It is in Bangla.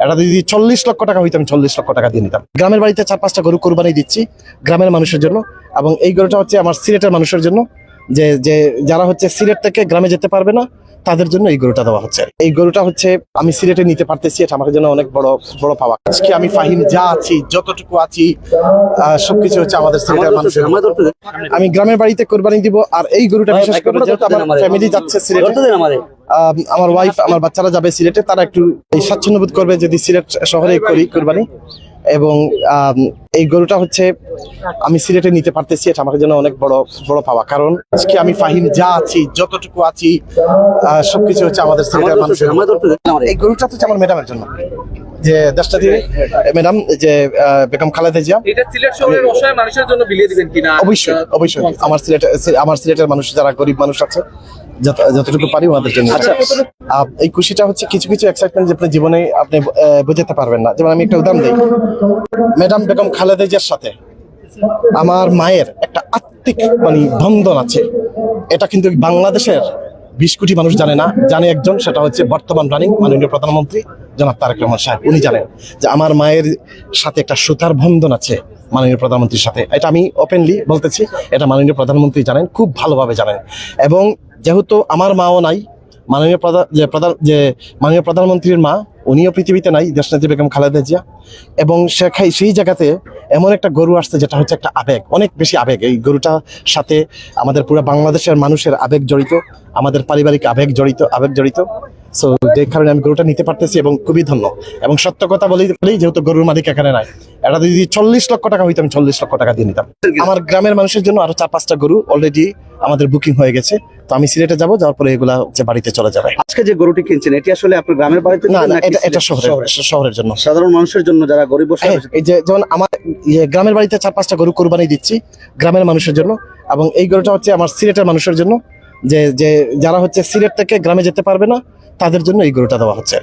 এটা যদি 40 লক্ষ টাকা হইতো আমি 40 লক্ষ টাকা দিয়ে নিতাম। গ্রামের বাড়িতে 4-5টা গরু কোরবানি দিচ্ছি গ্রামের মানুষের জন্য, এবং এই গরুটা হচ্ছে আমার সিলেটের মানুষের জন্য, যে যে যারা হচ্ছে সিলেট থেকে গ্রামে যেতে পারবে না তাদের জন্য এই গরুটা দেওয়া হচ্ছে। এই গরুটা হচ্ছে আমি সিলেটে নিতে পারতেছি, এটা আমার জন্য অনেক বড় বড় পাওয়া। আজকে আমি ফাহিম যা আছি, যতটুকু আছি, সবকিছু হচ্ছে আমাদের সিলেটের মানুষের। আমি গ্রামের বাড়িতে কোরবানি দিব, আর এই গরুটা বিশেষ করে যেহেতু আমার ফ্যামিলি যাচ্ছে সিলেটে, আমার ওয়াইফ আমার বাচ্চারা যাবে সিলেটে, তারা একটু স্বাচ্ছন্দ্য বোধ করবে যদি সিলেট শহরে করি কোরবানি। এবং এই গরুটা হচ্ছে আমি সিলেটে নিতে পারতেছি, এটা আমার জন্য অনেক বড় বড় পাওয়া। কারণ আজকে আমি ফাহিম যা আছি, যতটুকু আছি, সবকিছু হচ্ছে আমাদের সিলেটের মানুষের। এই গরুটা হচ্ছে আমার ম্যাডামের জন্য, যে দেশটা দিয়ে ম্যাডাম যে বেগম খালেদা জিয়া, এটা সিলেট শহরের অসহায় মানুষের জন্য বিলিয়ে দিবেন কিনা? অবশ্যই অবশ্যই আমার সিলেটের মানুষ যারা গরিব মানুষ আছে, যতটুকু পারি ওনাদের জন্য। আচ্ছা, এই খুশিটা হচ্ছে কিছু কিছু এক্সাইটমেন্ট যে আপনার জীবনে আপনি বোঝাতে পারবেন না। যেমন আমি একটা উদাহরণ দিই, ম্যাডাম বেগম খালেদা জিয়ার সাথে আমার মায়ের একটা আত্মিক বন্ধন আছে। এটা কিন্তু বাংলাদেশের 20 কোটি মানুষ জানে না, জানে একজন, সেটা হচ্ছে বর্তমান রানিং মাননীয় প্রধানমন্ত্রী জনাব তারেক রহমান সাহেব। উনি জানেন যে আমার মায়ের সাথে একটা সুতার বন্ধন আছে মাননীয় প্রধানমন্ত্রীর সাথে। এটা আমি ওপেনলি বলতেছি, এটা মাননীয় প্রধানমন্ত্রী জানেন, খুব ভালোভাবে জানেন। এবং যেহেতু আমার মাও নাই, মাননীয় মাননীয় প্রধানমন্ত্রীর মা উনিও পৃথিবীতে নাই, দেশনেত্রী বেগম খালেদা জিয়া, এবং সেই জায়গাতে এমন একটা গরু আসছে যেটা হচ্ছে একটা আবেগ, অনেক বেশি আবেগ। এই গরুটার সাথে আমাদের পুরো বাংলাদেশের মানুষের আবেগ জড়িত, আমাদের পারিবারিক আবেগ জড়িত। সো যে কারণে আমি গরুটা নিতে পারতেছি এবং খুবই ধন্য। এবং সত্য কথা বলেই যেহেতু গরুর মালিক এখানে নাই, এটা যদি 40 লক্ষ টাকা হইতো আমি 40 লক্ষ টাকা দিয়ে নিতাম। আমার গ্রামের মানুষের জন্য আরো 4-5টা গরু অলরেডি আমাদের বুকিং হয়ে গেছে, তো আমি সিলেটে যাবো, যাওয়ার পরে এগুলা হচ্ছে বাড়িতে চলে যাবে। আজকে যে গরুটি কিনছেন এটি আসলে আপনার গ্রামের বাড়িতে? না, এটা শহরের জন্য, সাধারণ মানুষের জন্য, যারা গরিব বসে। এই যে যেমন আমার গ্রামের বাড়িতে 4-5টা গরু কোরবানি দিচ্ছি গ্রামের মানুষের জন্য, এবং এই গরুটা হচ্ছে আমার সিলেটের মানুষের জন্য, যে যে যারা হচ্ছে সিলেট থেকে গ্রামে যেতে পারবে না তাদের জন্য এই গরুটা দেওয়া হচ্ছে।